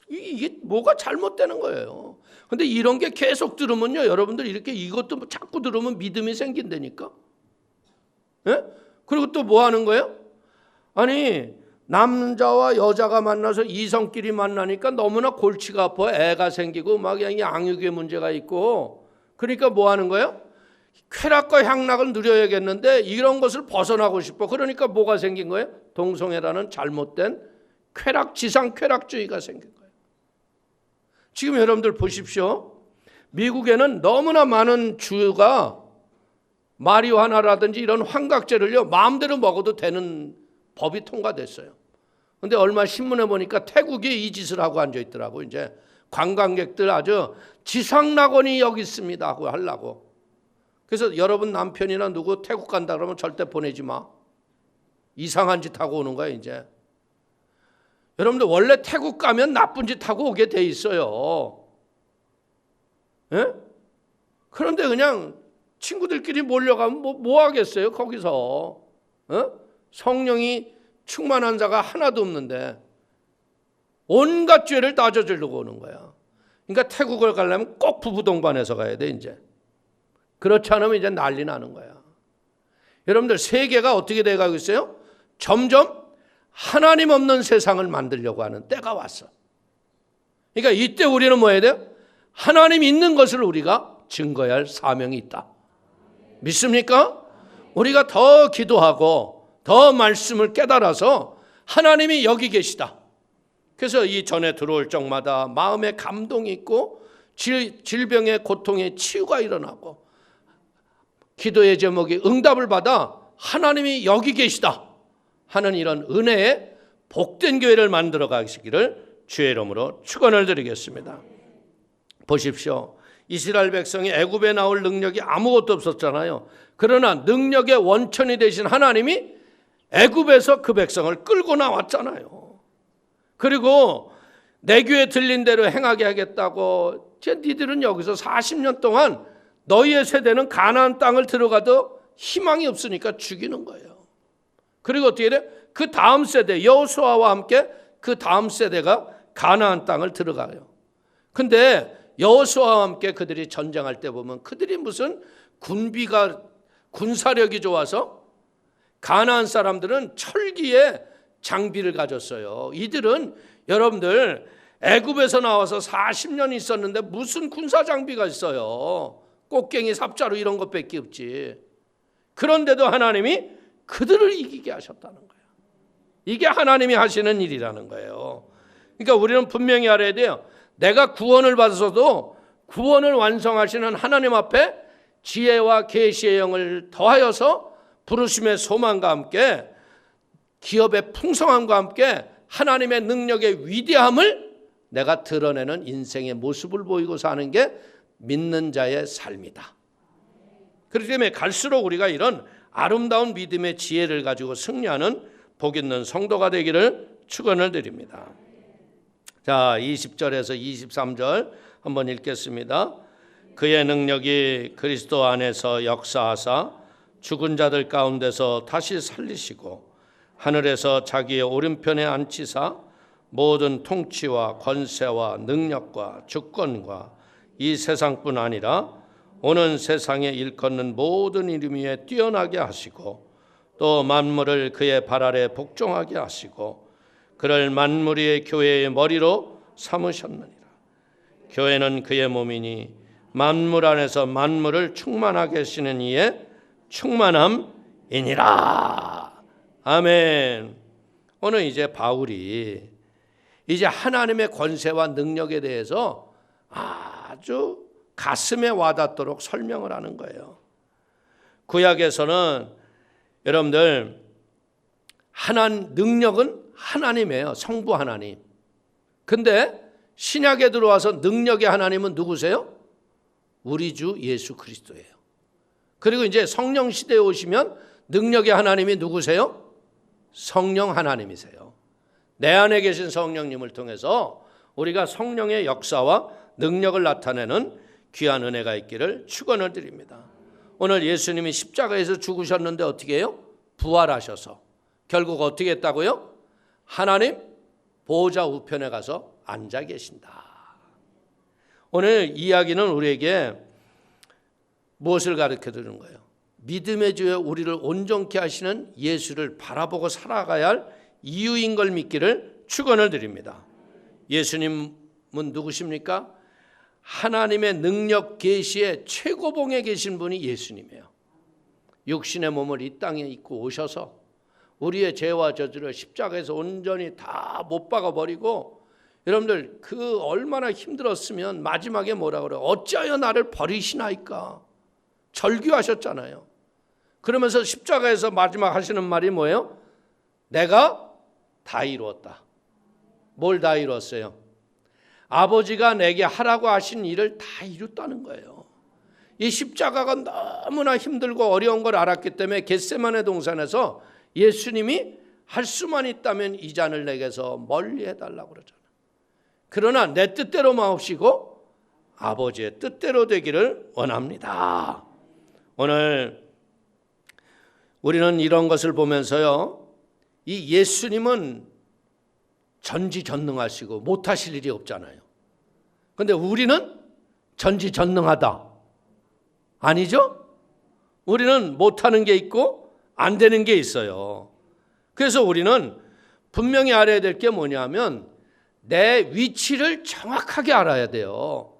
이게 뭐가 잘못되는 거예요. 근데 이런 게 계속 들으면요, 여러분들 이렇게 이것도 자꾸 들으면 믿음이 생긴다니까. 예? 그리고 또 뭐 하는 거예요? 아니, 남자와 여자가 만나서 이성끼리 만나니까 너무나 골치가 아파. 애가 생기고 막 양육의 문제가 있고. 그러니까 뭐 하는 거예요? 쾌락과 향락을 누려야겠는데 이런 것을 벗어나고 싶어. 그러니까 뭐가 생긴 거예요? 동성애라는 잘못된 지상 쾌락주의가 생긴 거예요. 지금 여러분들 보십시오. 미국에는 너무나 많은 주가 마리화나라든지 이런 환각제를요, 마음대로 먹어도 되는 법이 통과됐어요. 근데 얼마 신문에 보니까 태국이 이 짓을 하고 앉아 있더라고. 이제 관광객들 아주 지상낙원이 여기 있습니다 하고 하려고. 그래서 여러분 남편이나 누구 태국 간다 그러면 절대 보내지 마. 이상한 짓 하고 오는 거야 이제. 여러분들 원래 태국 가면 나쁜 짓 하고 오게 돼 있어요. 예? 그런데 그냥 친구들끼리 몰려가면 뭐 하겠어요 거기서. 성령이 충만한 자가 하나도 없는데 온갖 죄를 다 저지르고 오는 거야. 그러니까 태국을 가려면 꼭 부부 동반해서 가야 돼 이제. 그렇지 않으면 이제 난리 나는 거야. 여러분들 세계가 어떻게 돼가고 있어요? 점점 하나님 없는 세상을 만들려고 하는 때가 왔어. 그러니까 이때 우리는 뭐 해야 돼요? 하나님 있는 것을 우리가 증거해야 할 사명이 있다. 믿습니까? 우리가 더 기도하고 더 말씀을 깨달아서 하나님이 여기 계시다. 그래서 이 전에 들어올 적마다 마음에 감동이 있고 질병의 고통의 치유가 일어나고 기도의 제목이 응답을 받아 하나님이 여기 계시다 하는 이런 은혜의 복된 교회를 만들어 가시기를 주의 이름으로 축원을 드리겠습니다. 보십시오. 이스라엘 백성이 애굽에 나올 능력이 아무것도 없었잖아요. 그러나 능력의 원천이 되신 하나님이 애굽에서 그 백성을 끌고 나왔잖아요. 그리고 내 귀에 들린 대로 행하게 하겠다고, 니들은 여기서 40년 동안 너희의 세대는 가나안 땅을 들어가도 희망이 없으니까 죽이는 거예요. 그리고 어떻게 돼? 그 다음 세대 여호수아와 함께 그 다음 세대가 가나안 땅을 들어가요. 근데 여호수아와 함께 그들이 전쟁할 때 보면 그들이 무슨 군사력이 좋아서, 가나안 사람들은 철기에 장비를 가졌어요. 이들은 여러분들 애굽에서 나와서 40년 있었는데 무슨 군사 장비가 있어요. 꽃갱이 삽자루 이런 것밖에 없지. 그런데도 하나님이 그들을 이기게 하셨다는 거예요. 이게 하나님이 하시는 일이라는 거예요. 그러니까 우리는 분명히 알아야 돼요. 내가 구원을 받아서도 구원을 완성하시는 하나님 앞에 지혜와 계시의 영을 더하여서 부르심의 소망과 함께 기업의 풍성함과 함께 하나님의 능력의 위대함을 내가 드러내는 인생의 모습을 보이고 사는 게 믿는 자의 삶이다. 그렇기 때문에 갈수록 우리가 이런 아름다운 믿음의 지혜를 가지고 승리하는 복 있는 성도가 되기를 축원을 드립니다. 자, 20절에서 23절 한번 읽겠습니다. 그의 능력이 그리스도 안에서 역사하사 죽은 자들 가운데서 다시 살리시고 하늘에서 자기의 오른편에 앉히사 모든 통치와 권세와 능력과 주권과 이 세상뿐 아니라 오는 세상에 일컫는 모든 이름 위에 뛰어나게 하시고 또 만물을 그의 발 아래 복종하게 하시고 그를 만물 위의 교회의 머리로 삼으셨느니라. 교회는 그의 몸이니 만물 안에서 만물을 충만하게 하시는 이의 충만함이니라. 아멘. 오늘 이제 바울이 이제 하나님의 권세와 능력에 대해서 아주 가슴에 와닿도록 설명을 하는 거예요. 구약에서는 여러분들 능력은 하나님이에요. 성부 하나님. 근데 신약에 들어와서 능력의 하나님은 누구세요? 우리 주 예수 그리스도예요. 그리고 이제 성령 시대에 오시면 능력의 하나님이 누구세요? 성령 하나님이세요. 내 안에 계신 성령님을 통해서 우리가 성령의 역사와 능력을 나타내는 귀한 은혜가 있기를 축원을 드립니다. 오늘 예수님이 십자가에서 죽으셨는데 어떻게 해요? 부활하셔서 결국 어떻게 했다고요? 하나님 보좌 우편에 가서 앉아 계신다. 오늘 이야기는 우리에게 무엇을 가르쳐 주는 거예요? 믿음의 주에 우리를 온전케 하시는 예수를 바라보고 살아가야 할 이유인 걸 믿기를 축원을 드립니다. 예수님은 누구십니까? 하나님의 능력 계시의 최고봉에 계신 분이 예수님이에요. 육신의 몸을 이 땅에 입고 오셔서 우리의 죄와 저주를 십자가에서 온전히 다 못 박아버리고, 여러분들 그 얼마나 힘들었으면 마지막에 뭐라 그래요? 어찌하여 나를 버리시나이까? 절규하셨잖아요. 그러면서 십자가에서 마지막 하시는 말이 뭐예요? 내가 다 이루었다. 뭘 다 이루었어요? 아버지가 내게 하라고 하신 일을 다 이뤘다는 거예요. 이 십자가가 너무나 힘들고 어려운 걸 알았기 때문에 겟세마네 동산에서 예수님이 할 수만 있다면 이 잔을 내게서 멀리 해달라고 그러잖아요. 그러나 내 뜻대로 마옵시고 아버지의 뜻대로 되기를 원합니다. 오늘 우리는 이런 것을 보면서요, 이 예수님은 전지전능하시고 못하실 일이 없잖아요. 그런데 우리는 전지전능하다. 아니죠? 우리는 못하는 게 있고 안 되는 게 있어요. 그래서 우리는 분명히 알아야 될 게 뭐냐면 내 위치를 정확하게 알아야 돼요.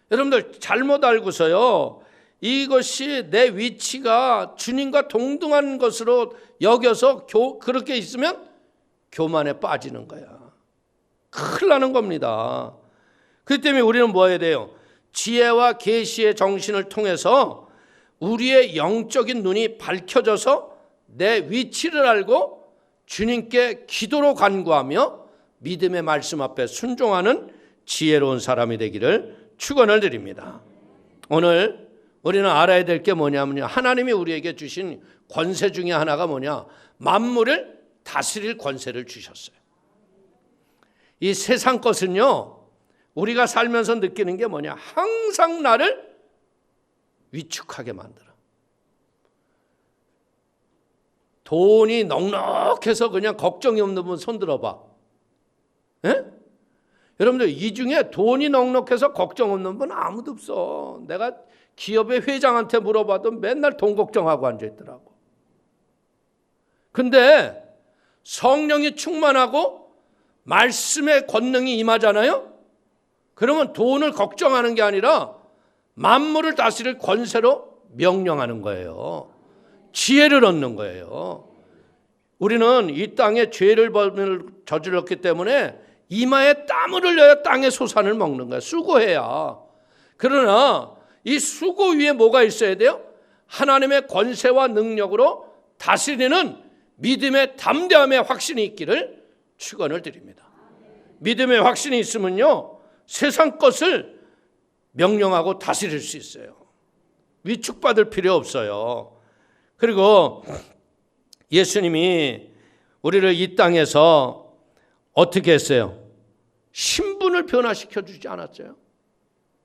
여러분들 잘못 알고서요, 이것이 내 위치가 주님과 동등한 것으로 여겨서 그렇게 있으면 교만에 빠지는 거야. 큰일 나는 겁니다. 그렇기 때문에 우리는 뭐 해야 돼요? 지혜와 계시의 정신을 통해서 우리의 영적인 눈이 밝혀져서 내 위치를 알고 주님께 기도로 간구하며 믿음의 말씀 앞에 순종하는 지혜로운 사람이 되기를 축원을 드립니다. 오늘 우리는 알아야 될 게 뭐냐면요, 하나님이 우리에게 주신 권세 중에 하나가 뭐냐? 만물을 다스릴 권세를 주셨어요. 이 세상 것은요, 우리가 살면서 느끼는 게 뭐냐? 항상 나를 위축하게 만들어. 돈이 넉넉해서 그냥 걱정이 없는 분 손 들어봐. 예? 여러분들 이 중에 돈이 넉넉해서 걱정 없는 분 아무도 없어. 내가 기업의 회장한테 물어봐도 맨날 돈 걱정하고 앉아있더라고. 근데 성령이 충만하고 말씀의 권능이 임하잖아요. 그러면 돈을 걱정하는 게 아니라 만물을 다스릴 권세로 명령하는 거예요. 지혜를 얻는 거예요. 우리는 이 땅에 죄를 저질렀기 때문에 이마에 땀을 흘려야 땅의 소산을 먹는 거야. 수고해야. 그러나 이 수고 위에 뭐가 있어야 돼요? 하나님의 권세와 능력으로 다스리는 믿음의 담대함의 확신이 있기를 축원을 드립니다. 믿음의 확신이 있으면요, 세상 것을 명령하고 다스릴 수 있어요. 위축받을 필요 없어요. 그리고 예수님이 우리를 이 땅에서 어떻게 했어요? 신분을 변화시켜 주지 않았어요?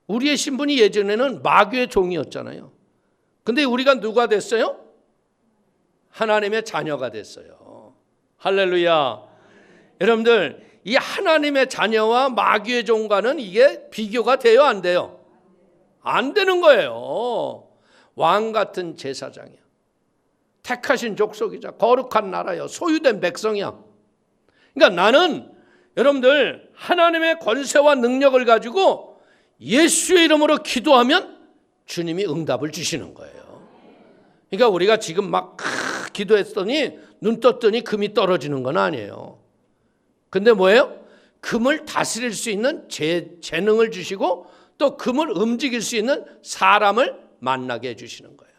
우리의 신분이 예전에는 마귀의 종이었잖아요. 근데 우리가 누가 됐어요? 하나님의 자녀가 됐어요. 할렐루야. 여러분들, 이 하나님의 자녀와 마귀의 종과는 이게 비교가 돼요, 안 돼요? 안 되는 거예요. 왕 같은 제사장이야. 택하신 족속이자 거룩한 나라요. 소유된 백성이야. 그러니까 나는 여러분들 하나님의 권세와 능력을 가지고 예수의 이름으로 기도하면 주님이 응답을 주시는 거예요. 그러니까 우리가 지금 막 기도했더니 눈 떴더니 금이 떨어지는 건 아니에요. 근데 뭐예요? 금을 다스릴 수 있는 재능을 주시고 또 금을 움직일 수 있는 사람을 만나게 해주시는 거예요.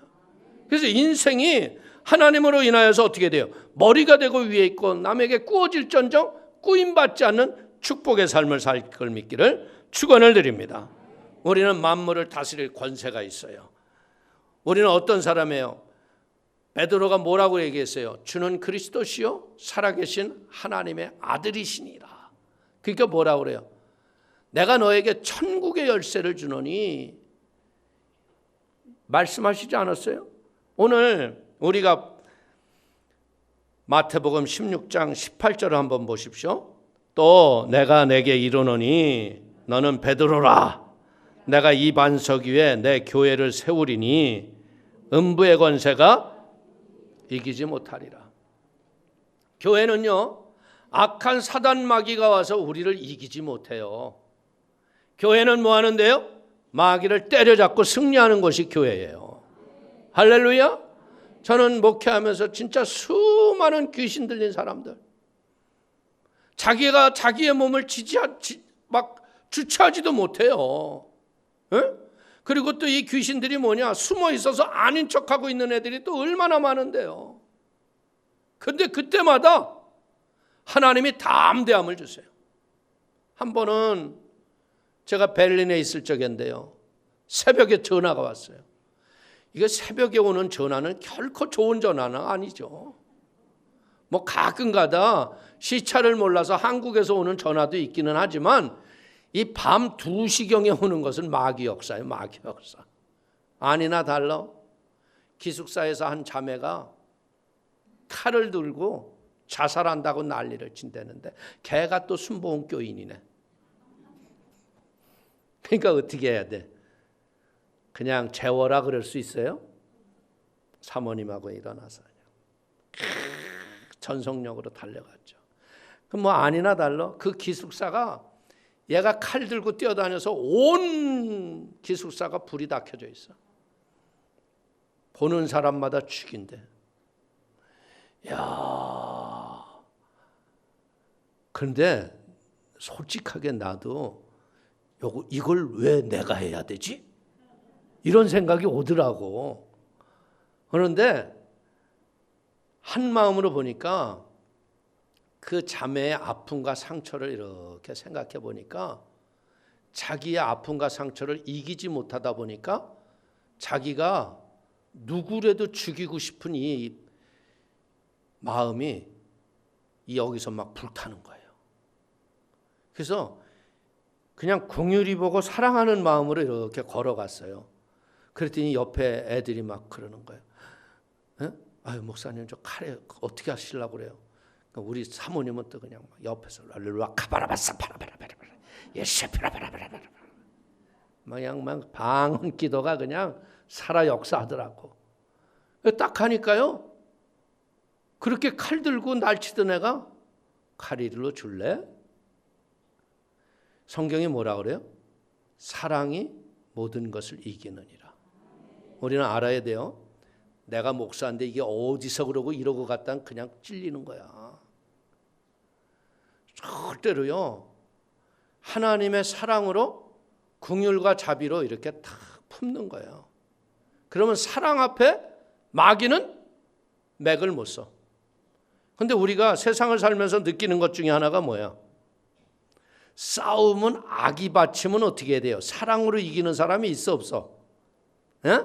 그래서 인생이 하나님으로 인하여서 어떻게 돼요? 머리가 되고 위에 있고 남에게 꾸어질전정 꾸임받지 않는 축복의 삶을 살 걸 믿기를 축원을 드립니다. 우리는 만물을 다스릴 권세가 있어요. 우리는 어떤 사람이에요? 베드로가 뭐라고 얘기했어요? 주는 그리스도시요 살아계신 하나님의 아들이시니라. 그러니까 뭐라고 그래요? 내가 너에게 천국의 열쇠를 주노니 말씀하시지 않았어요? 오늘 우리가 마태복음 16장 18절을 한번 보십시오. 또 내가 내게 이르노니 너는 베드로라. 내가 이 반석 위에 내 교회를 세우리니 음부의 권세가 이기지 못하리라. 교회는요, 악한 사단 마귀가 와서 우리를 이기지 못해요. 교회는 뭐 하는데요? 마귀를 때려잡고 승리하는 것이 교회예요. 할렐루야. 저는 목회하면서 진짜 수많은 귀신 들린 사람들, 자기가 자기의 몸을 주체하지도 못해요. 에? 그리고 또 이 귀신들이 뭐냐? 숨어 있어서 아닌 척하고 있는 애들이 또 얼마나 많은데요. 근데 그때마다 하나님이 담대함을 주세요. 한 번은 제가 베를린에 있을 적인데요, 새벽에 전화가 왔어요. 이게 새벽에 오는 전화는 결코 좋은 전화는 아니죠. 뭐 가끔가다 시차를 몰라서 한국에서 오는 전화도 있기는 하지만 이 밤 2시경에 오는 것은 마귀 역사예요. 마귀 역사. 아니나 달라 기숙사에서 한 자매가 칼을 들고 자살한다고 난리를 친다는데 걔가 또 순복음 교인이네. 그러니까 어떻게 해야 돼? 그냥 재워라 그럴 수 있어요? 사모님하고 일어나서 전속력으로 달려갔죠. 그럼 뭐 아니나 달라 그 기숙사가 얘가 칼 들고 뛰어다녀서 온 기숙사가 불이 다 켜져 있어. 보는 사람마다 죽인대. 야, 그런데 솔직하게 나도 이걸 왜 내가 해야 되지? 이런 생각이 오더라고. 그런데 한 마음으로 보니까 그 자매의 아픔과 상처를 이렇게 생각해 보니까 자기의 아픔과 상처를 이기지 못하다 보니까 자기가 누구라도 죽이고 싶은 이 마음이 여기서 막 불타는 거예요. 그래서 그냥 궁휼히 보고 사랑하는 마음으로 이렇게 걸어갔어요. 그랬더니 옆에 애들이 막 그러는 거예요. 에? 아유 목사님 저 칼에 어떻게 하시려고 그래요? 그러니까 우리 사모님은 또 그냥 막 옆에서 랄랄라 카바라바사 파라바라바라 예셰파라바라바라 막 방언 기도가 그냥 살아 역사하더라고. 딱 하니까요. 그렇게 칼 들고 날치던 애가 칼이로 줄래? 성경이 뭐라 그래요? 사랑이 모든 것을 이기느니라. 우리는 알아야 돼요. 내가 목사인데 이게 어디서 그러고 이러고 갔다는 그냥 찔리는 거야. 절대로요. 하나님의 사랑으로 긍휼과 자비로 이렇게 탁 품는 거예요. 그러면 사랑 앞에 마귀는 맥을 못 써. 근데 우리가 세상을 살면서 느끼는 것 중에 하나가 뭐야? 싸움은 악이 받치면 어떻게 해야 돼요? 사랑으로 이기는 사람이 있어 없어? 예?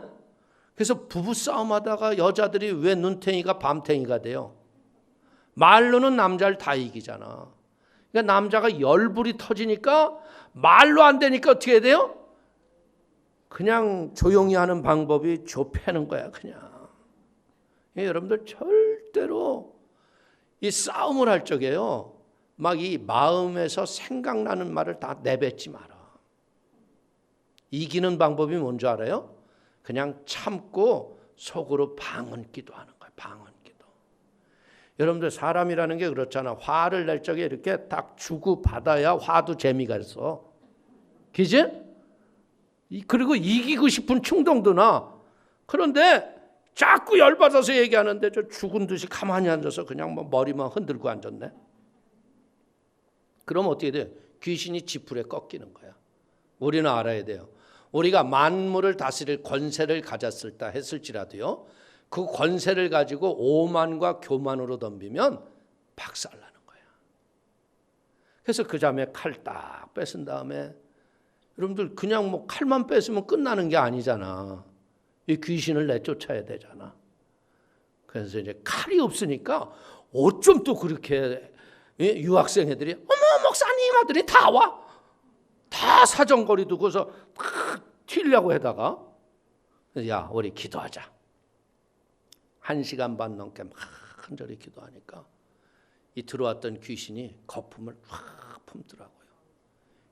그래서 부부 싸움하다가 여자들이 왜 눈탱이가 밤탱이가 돼요? 말로는 남자를 다 이기잖아. 그러니까 남자가 열불이 터지니까 말로 안 되니까 어떻게 해야 돼요? 그냥 조용히 하는 방법이 좁혀는 거야, 그냥. 여러분들 절대로 이 싸움을 할 적에요. 막 이 마음에서 생각나는 말을 다 내뱉지 마라. 이기는 방법이 뭔지 알아요? 그냥 참고 속으로 방언 기도하는 거예요. 방언 기도. 여러분들 사람이라는 게 그렇잖아. 화를 낼 적에 이렇게 딱 주고 받아야 화도 재미가 있어. 그지? 그리고 이기고 싶은 충동도 나. 그런데 자꾸 열받아서 얘기하는데 저 죽은 듯이 가만히 앉아서 그냥 뭐 머리만 흔들고 앉았네. 그럼 어떻게 돼? 귀신이 지푸레 꺾이는 거야. 우리는 알아야 돼요. 우리가 만물을 다스릴 권세를 가졌을다 했을지라도요. 그 권세를 가지고 오만과 교만으로 덤비면 박살나는 거야. 그래서 그 자매 칼 딱 뺏은 다음에 여러분들 그냥 뭐 칼만 뺏으면 끝나는 게 아니잖아. 이 귀신을 내쫓아야 되잖아. 그래서 이제 칼이 없으니까 어쩜 또 그렇게 유학생 애들이 어머 목사님 하더니 다 와. 다 사정거리 두고서 튀려고 하다가 야 우리 기도하자. 1시간 반 넘게 막 한절히 기도하니까 이 들어왔던 귀신이 거품을 확 품더라고요.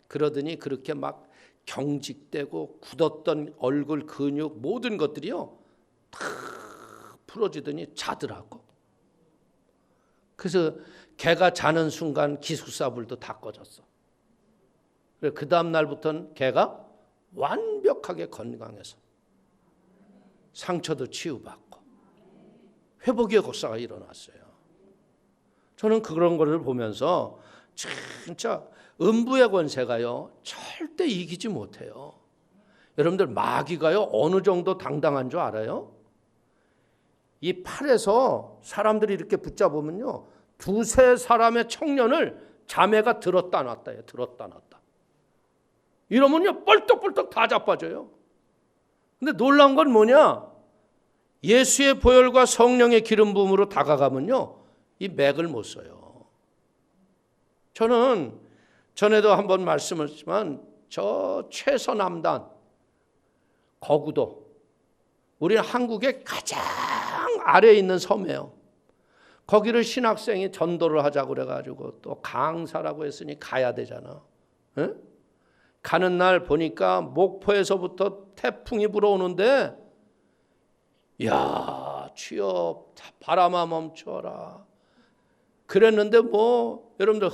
그러더니 그렇게 막 경직되고 굳었던 얼굴 근육 모든 것들이요 탁 풀어지더니 자더라고. 그래서 걔가 자는 순간 기숙사불도 다 꺼졌어. 그래서 그 다음 날부터는 걔가 완벽하게 건강해서 상처도 치유받고 회복의 역사가 일어났어요. 저는 그런 거를 보면서 진짜 음부의 권세가요 절대 이기지 못해요. 여러분들 마귀가요 어느 정도 당당한 줄 알아요? 이 팔에서 사람들이 이렇게 붙잡으면요 2-3 사람의 청년을 자매가 들었다 놨다 해요. 들었다 놨다. 이러면요 뻘떡뻘떡 다 자빠져요. 근데 놀라운 건 뭐냐? 예수의 보혈과 성령의 기름 부음으로 다가가면요 이 맥을 못 써요. 저는 전에도 한번 말씀을 했지만 저 최서남단 거구도 우리는 한국의 가장 아래에 있는 섬이에요. 거기를 신학생이 전도를 하자고 그래가지고 또 강사라고 했으니 가야 되잖아. 에? 가는 날 보니까 목포에서부터 태풍이 불어오는데 야 취업 바람아 멈춰라 그랬는데 뭐 여러분들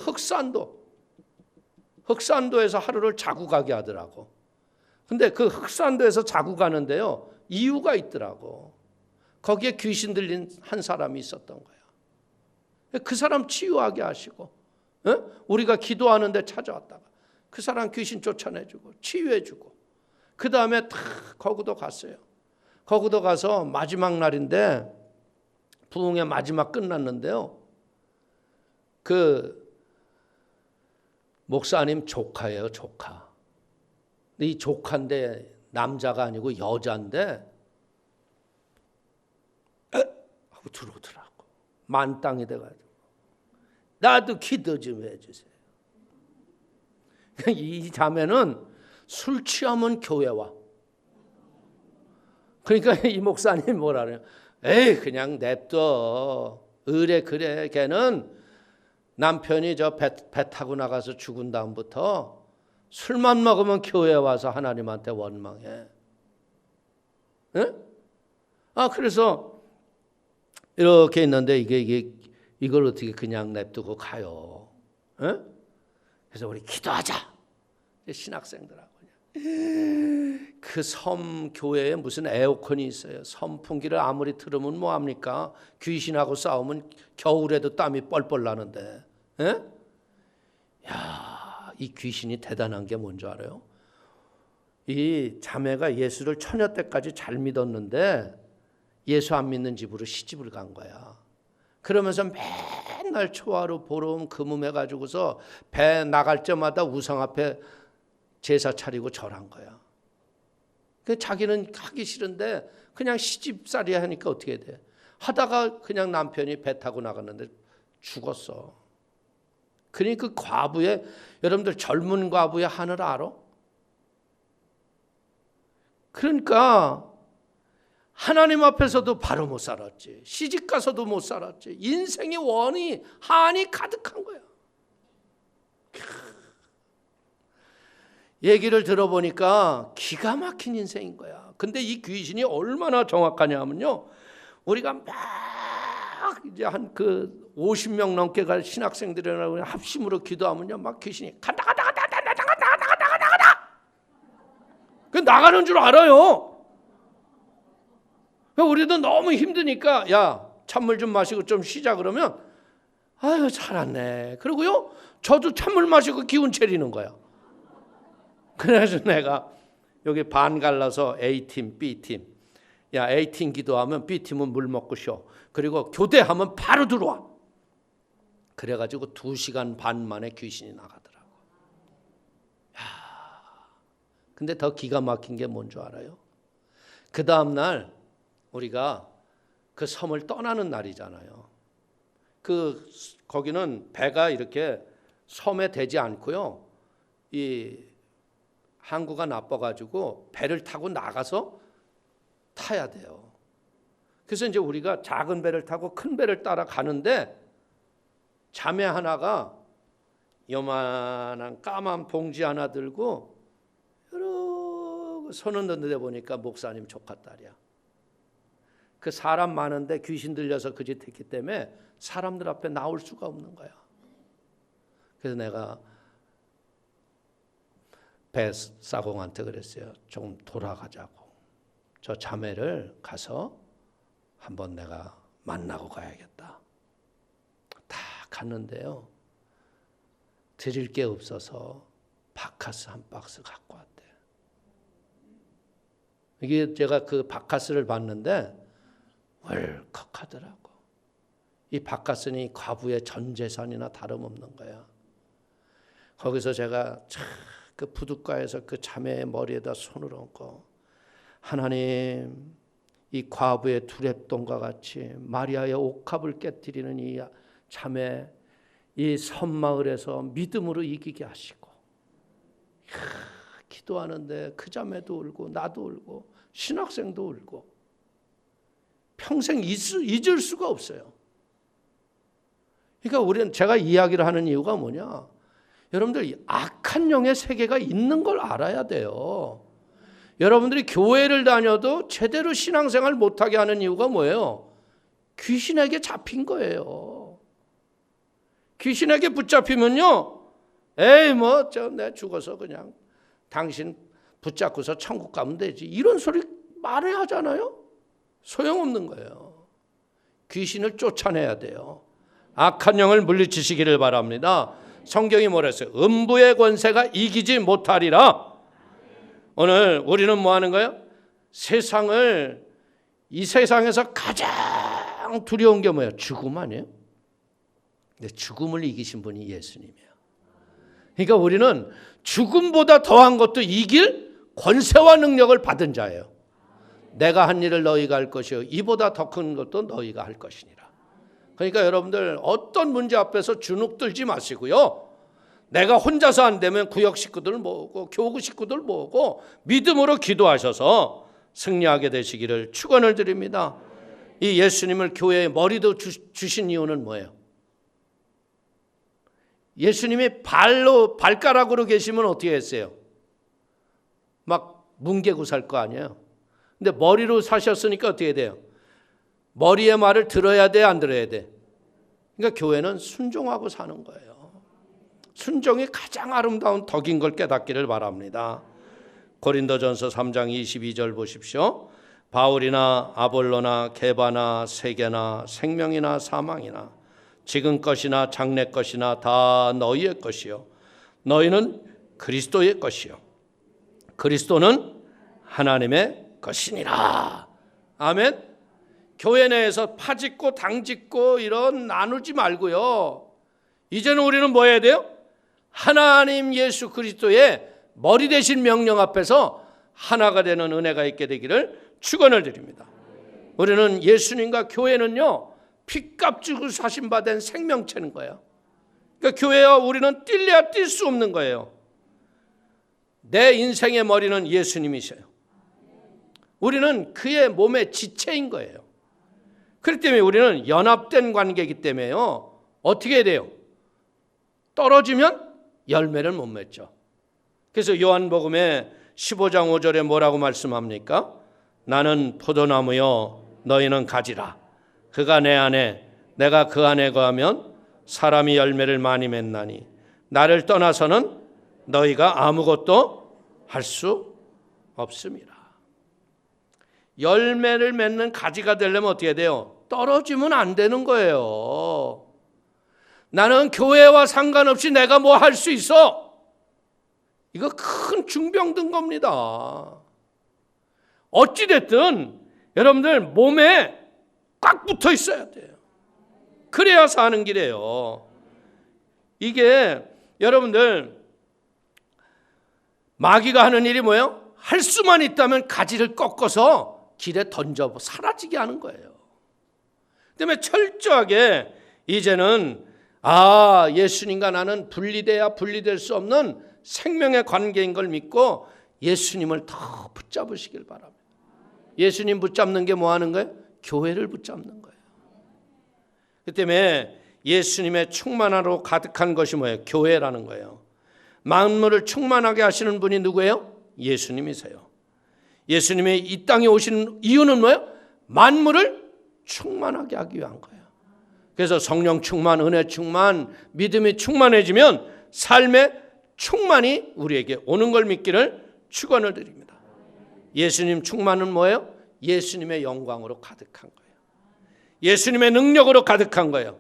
흑산도에서 하루를 자고 가게 하더라고. 근데 그 흑산도에서 자고 가는데요 이유가 있더라고. 거기에 귀신 들린 한 사람이 있었던 거야. 그 사람 치유하게 하시고 우리가 기도하는데 찾아왔다가 그 사람 귀신 쫓아내주고 치유해주고 그 다음에 다 거기도 갔어요. 거기도 가서 마지막 날인데 부흥의 마지막 끝났는데요. 그 목사님 조카예요. 조카. 이 조카인데 남자가 아니고 여자인데 하고 들어오더라고. 만땅이 돼가지고 나도 기도 좀 해주세요. 이 자매는 술 취하면 교회 와. 그러니까 이 목사님 뭐라 그래요? 에이 그냥 냅둬. 의뢰 그래. 걔는 남편이 저 배 타고 나가서 죽은 다음부터 술만 먹으면 교회 와서 하나님한테 원망해. 에? 그래서 이렇게 있는데 이걸 어떻게 그냥 냅두고 가요? 에? 그래서 우리 기도하자. 신학생들하고 그 섬 교회에 무슨 에어컨이 있어요. 선풍기를 아무리 틀으면 뭐합니까? 귀신하고 싸우면 겨울에도 땀이 뻘뻘 나는데. 에? 야, 이 귀신이 대단한 게 뭔지 알아요? 이 자매가 예수를 처녀 때까지 잘 믿었는데 예수 안 믿는 집으로 시집을 간 거야. 그러면서 맨날 초하루 보름 금음해가지고서 배 나갈 때마다 우상 앞에 제사 차리고 절한 거야. 자기는 하기 싫은데 그냥 시집살이 하니까 어떻게 돼? 하다가 그냥 남편이 배 타고 나갔는데 죽었어. 그러니 그 과부의, 여러분들 젊은 과부의 하늘 알아? 그러니까 하나님 앞에서도 바로 못 살았지. 시집 가서도 못 살았지. 인생의 원이 한이 가득한 거야. 얘기를 들어보니까 기가 막힌 인생인 거야. 근데 이 귀신이 얼마나 정확하냐면요, 우리가 막 이제 한 그 50명 넘게가 신학생들이라고 합심으로 기도하면요, 막 귀신이 간다. 그 나가는 줄 알아요. 우리도 너무 힘드니까 야, 찬물 좀 마시고 좀 쉬자 그러면 아유 잘 왔네. 그리고요, 저도 찬물 마시고 기운 차리는 거야. 그래서 내가 여기 반 갈라서 A팀, B팀. 야, A팀 기도하면 B팀은 물 먹고 쉬어. 그리고 교대하면 바로 들어와. 그래가지고 2시간 반 만에 귀신이 나가더라고. 야, 근데 더 기가 막힌 게 뭔 줄 알아요? 그 다음날 우리가 그 섬을 떠나는 날이잖아요. 거기는 배가 이렇게 섬에 대지 않고요, 이 항구가 나빠가지고 배를 타고 나가서 타야 돼요. 그래서 이제 우리가 작은 배를 타고 큰 배를 따라 가는데 자매 하나가 요만한 까만 봉지 하나 들고 여러 손을 넣는데 보니까 목사님 조카딸이야. 그 사람 많은데 귀신 들려서 그 짓 했기 때문에 사람들 앞에 나올 수가 없는 거야. 그래서 내가 배 사공한테 그랬어요. 좀 돌아가자고. 저 자매를 가서 한번 내가 만나고 가야겠다. 다 갔는데요, 드릴 게 없어서 바카스 한 박스 갖고 왔대. 이게 제가 그 바카스를 봤는데 월컥하더라고. 이 바카스는 과부의 전 재산이나 다름없는 거야. 거기서 제가 그 부둣가에서 그 자매의 머리에다 손을 얹고, 하나님, 이 과부의 두랩돈과 같이 마리아의 옥합을 깨뜨리는 이 자매, 이 섬마을에서 믿음으로 이기게 하시고, 기도하는데 그 자매도 울고 나도 울고 신학생도 울고 평생 잊을 수가 없어요. 그러니까 우리는, 제가 이야기를 하는 이유가 뭐냐, 여러분들 악한 영의 세계가 있는 걸 알아야 돼요. 여러분들이 교회를 다녀도 제대로 신앙생활 못하게 하는 이유가 뭐예요? 귀신에게 잡힌 거예요. 귀신에게 붙잡히면요, 에이 뭐 내 죽어서 그냥 당신 붙잡고서 천국 가면 되지, 이런 소리 말을 하잖아요. 소용없는 거예요. 귀신을 쫓아내야 돼요. 악한 영을 물리치시기를 바랍니다. 성경이 뭐랬어요? 음부의 권세가 이기지 못하리라. 오늘 우리는 뭐 하는 거예요? 이 세상에서 가장 두려운 게 뭐예요? 죽음 아니에요? 근데 죽음을 이기신 분이 예수님이에요. 그러니까 우리는 죽음보다 더한 것도 이길 권세와 능력을 받은 자예요. 내가 한 일을 너희가 할 것이요 이보다 더 큰 것도 너희가 할 것이니라. 그러니까 여러분들 어떤 문제 앞에서 주눅 들지 마시고요, 내가 혼자서 안 되면 구역 식구들 모으고 교구 식구들 모으고 믿음으로 기도하셔서 승리하게 되시기를 축원을 드립니다. 이 예수님을 교회에 머리도 주신 이유는 뭐예요? 예수님이 발가락으로 계시면 어떻게 했어요? 막 뭉개고 살 거 아니에요. 근데 머리로 사셨으니까 어떻게 돼요? 머리의 말을 들어야 돼, 안 들어야 돼? 그러니까 교회는 순종하고 사는 거예요. 순종이 가장 아름다운 덕인 걸 깨닫기를 바랍니다. 고린도전서 3장 22절 보십시오. 바울이나 아볼로나 게바나 세계나 생명이나 사망이나 지금 것이나 장래 것이나 다 너희의 것이요 너희는 그리스도의 것이요 그리스도는 하나님의 것이니라. 아멘. 교회 내에서 파짓고 당짓고 이런 나누지 말고요, 이제는 우리는 뭐 해야 돼요? 하나님 예수 그리스도의 머리 되신 명령 앞에서 하나가 되는 은혜가 있게 되기를 축원을 드립니다. 우리는 예수님과 교회는요 핏값 주고 사신받은 생명체는 거예요. 그러니까 교회와 우리는 뛸래야 뛸 수 없는 거예요. 내 인생의 머리는 예수님이셔요. 우리는 그의 몸의 지체인 거예요. 그렇기 때문에 우리는 연합된 관계이기 때문에요. 어떻게 해야 돼요? 떨어지면 열매를 못 맺죠. 그래서 요한복음에 15장 5절에 뭐라고 말씀합니까? 나는 포도나무요 너희는 가지라. 그가 내 안에 내가 그 안에 거하면 사람이 열매를 많이 맺나니 나를 떠나서는 너희가 아무것도 할 수 없습니다. 열매를 맺는 가지가 되려면 어떻게 돼요? 떨어지면 안 되는 거예요. 나는 교회와 상관없이 내가 뭐 할 수 있어? 이거 큰 중병 든 겁니다. 어찌됐든 여러분들 몸에 꽉 붙어 있어야 돼요. 그래야 사는 길이에요. 이게 여러분들 마귀가 하는 일이 뭐예요? 할 수만 있다면 가지를 꺾어서 길에 던져 사라지게 하는 거예요. 때문에 철저하게 이제는 예수님과 나는 분리돼야 분리될 수 없는 생명의 관계인 걸 믿고 예수님을 더 붙잡으시길 바랍니다. 예수님 붙잡는 게 뭐 하는 거예요? 교회를 붙잡는 거예요. 그 때문에 예수님의 충만함으로 가득한 것이 뭐예요? 교회라는 거예요. 만물을 충만하게 하시는 분이 누구예요? 예수님이세요. 예수님이 이 땅에 오시는 이유는 뭐예요? 만물을 충만하게 하기 위한 거예요. 그래서 성령 충만, 은혜 충만, 믿음이 충만해지면 삶의 충만이 우리에게 오는 걸 믿기를 축원을 드립니다. 예수님 충만은 뭐예요? 예수님의 영광으로 가득한 거예요. 예수님의 능력으로 가득한 거예요.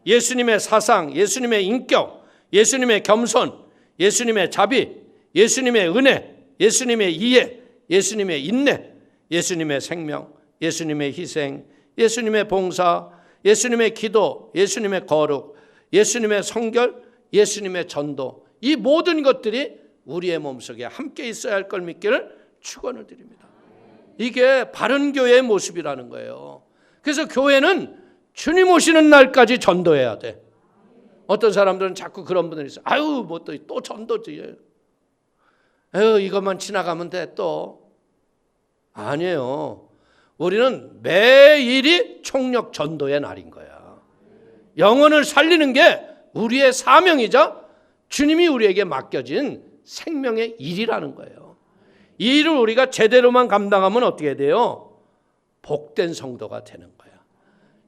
예수님의 사상, 예수님의 인격, 예수님의 겸손, 예수님의 자비, 예수님의 은혜, 예수님의 이해, 예수님의 인내, 예수님의 생명, 예수님의 희생, 예수님의 봉사, 예수님의 기도, 예수님의 거룩, 예수님의 성결, 예수님의 전도, 이 모든 것들이 우리의 몸속에 함께 있어야 할 걸 믿기를 축원을 드립니다. 이게 바른 교회의 모습이라는 거예요. 그래서 교회는 주님 오시는 날까지 전도해야 돼. 어떤 사람들은 자꾸 그런 분들이 있어요. 뭐 또 전도지. 이것만 지나가면 돼 또. 아니에요. 우리는 매일이 총력 전도의 날인 거야. 영혼을 살리는 게 우리의 사명이자 주님이 우리에게 맡겨진 생명의 일이라는 거예요. 이 일을 우리가 제대로만 감당하면 어떻게 돼요? 복된 성도가 되는 거야.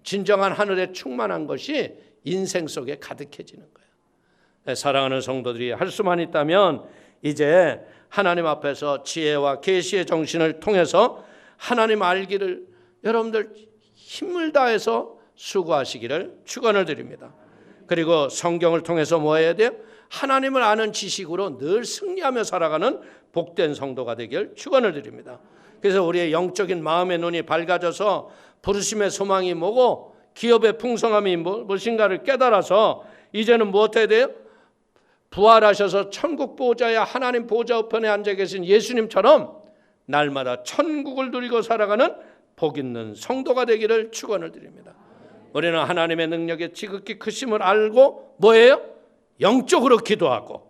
진정한 하늘의 충만한 것이 인생 속에 가득해지는 거예요. 사랑하는 성도들이 할 수만 있다면 이제 하나님 앞에서 지혜와 계시의 정신을 통해서 하나님 알기를 여러분들 힘을 다해서 수고하시기를 축원을 드립니다. 그리고 성경을 통해서 뭐 해야 돼요? 하나님을 아는 지식으로 늘 승리하며 살아가는 복된 성도가 되길 축원을 드립니다. 그래서 우리의 영적인 마음의 눈이 밝아져서 부르심의 소망이 뭐고 기업의 풍성함이 무엇인가를 깨달아서 이제는 무엇 해야 돼요? 부활하셔서 천국 보좌야 하나님 보좌 우편에 앉아 계신 예수님처럼 날마다 천국을 누리고 살아가는 복 있는 성도가 되기를 축원을 드립니다. 우리는 하나님의 능력의 지극히 크심을 알고 뭐예요? 영적으로 기도하고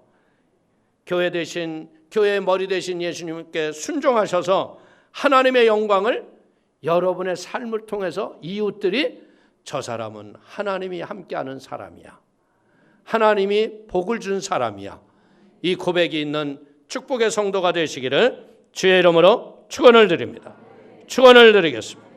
교회의 머리 되신 예수님께 순종하셔서 하나님의 영광을 여러분의 삶을 통해서 이웃들이 저 사람은 하나님이 함께하는 사람이야. 하나님이 복을 준 사람이야. 이 고백이 있는 축복의 성도가 되시기를 주의 이름으로 축원을 드립니다. 축원을 드리겠습니다.